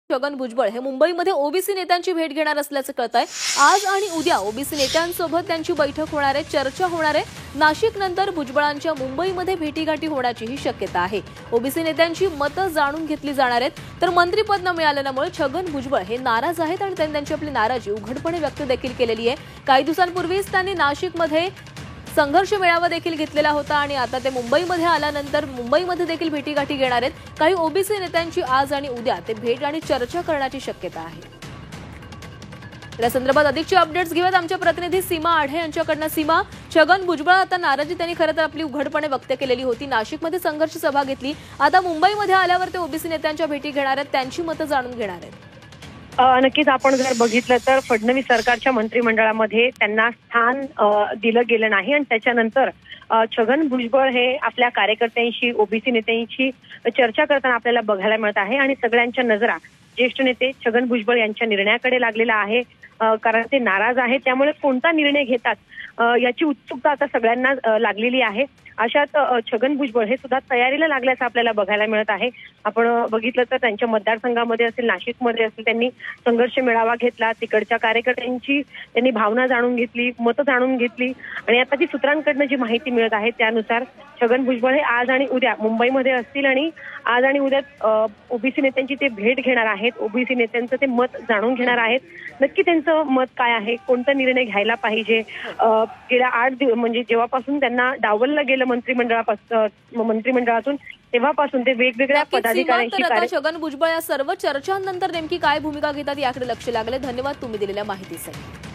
छगन भुजबळ हे मुंबईमध्ये ओबीसी नेत्यांची भेट घेणार असल्याचं कळतंय। आज आणि उद्या ओबीसी नेत्यांसोबत त्यांची बैठक होणार आहे, चर्चा होणार आहे। नाशिक नंतर भुजबळांच्या मुंबईमध्ये भेटीगाठी होण्याचीही शक्यता आहे। ओबीसी नेत्यांची मतं जाणून घेतली जाणार आहेत, तर मंत्रिपद न मिळाल्यामुळे छगन भुजबळ हे नाराज आहेत आणि त्यांनी त्यांची आपली नाराजी उघडपणे व्यक्त देखील केलेली आहे। काही दिवसांपूर्वीच त्यांनी नाशिकमध्ये संघर्ष मेळावा देखील घेतलेला होता आणि आता ते मुंबईमध्ये आल्यानंतर मुंबईमध्ये देखील भेटीगाठी घेणार आहेत। काही ओबीसी नेत्यांची आज आणि उद्या ते भेट आणि चर्चा करण्याची शक्यता आहे। या संदर्भात अधिकचे अपडेट्स घेऊयात आमच्या प्रतिनिधी सीमा आढे यांच्याकडनं। सीमा, छगन भुजबळ आता नाराजी त्यांनी खरं तर आपली उघडपणे व्यक्त केलेली होती, नाशिकमध्ये संघर्ष सभा घेतली, आता मुंबईमध्ये आल्यावर ते ओबीसी नेत्यांच्या भेटी घेणार आहेत, त्यांची मतं जाणून घेणार आहेत। नक्कीच आपण जर बघितलं तर फडणवीस सरकारच्या मंत्रिमंडळामध्ये त्यांना स्थान दिलं गेलं नाही आणि त्याच्यानंतर छगन भुजबळ हे आपल्या कार्यकर्त्यांशी ओबीसी नेत्यांशी चर्चा करताना आपल्याला बघायला मिळत आहे आणि सगळ्यांच्या नजरा ज्येष्ठ नेते छगन भुजबळ यांच्या निर्णयाकडे लागलेला आहे, कारण ते नाराज आहेत। त्यामुळे कोणता निर्णय घेतात याची उत्सुकता आता सगळ्यांना लागलेली आहे। अशात छगन भुजबळ हे सुद्धा तयारीला लागल्याचं आपल्याला बघायला मिळत आहे। आपण बघितलं तर त्यांच्या मतदारसंघामध्ये असेल, नाशिकमध्ये असेल, त्यांनी संघर्ष मेळावा घेतला, तिकडच्या कार्यकर्त्यांची त्यांनी भावना जाणून घेतली, मतं जाणून घेतली आणि आता जी सूत्रांकडनं जी माहिती मिळत आहे त्यानुसार छगन भुजबळ हे आज आणि उद्या मुंबईमध्ये असतील आणि आज आणि उद्या ओबीसी नेत्यांची ते भेट घेणार आहेत, ओबीसी नेत्यांचं ते मत जाणून घेणार आहेत। नक्की त्यांचं मत काय आहे, कोणता निर्णय घ्यायला पाहिजे, गेल्या 8 दिवस म्हणजे जेव्हापासून त्यांना डावललं गेलं मंत्रिमंडळातूून तेव्हापासून ते वेगवेगळ्या पदाधिकाऱ्यांशी छगन भुजबळ या सर्व चर्चांनंतर नेमकी काय भूमिका घेतात याकडे लक्ष लागले। धन्यवाद तुम्ही दिलेल्या माहितीसाठी।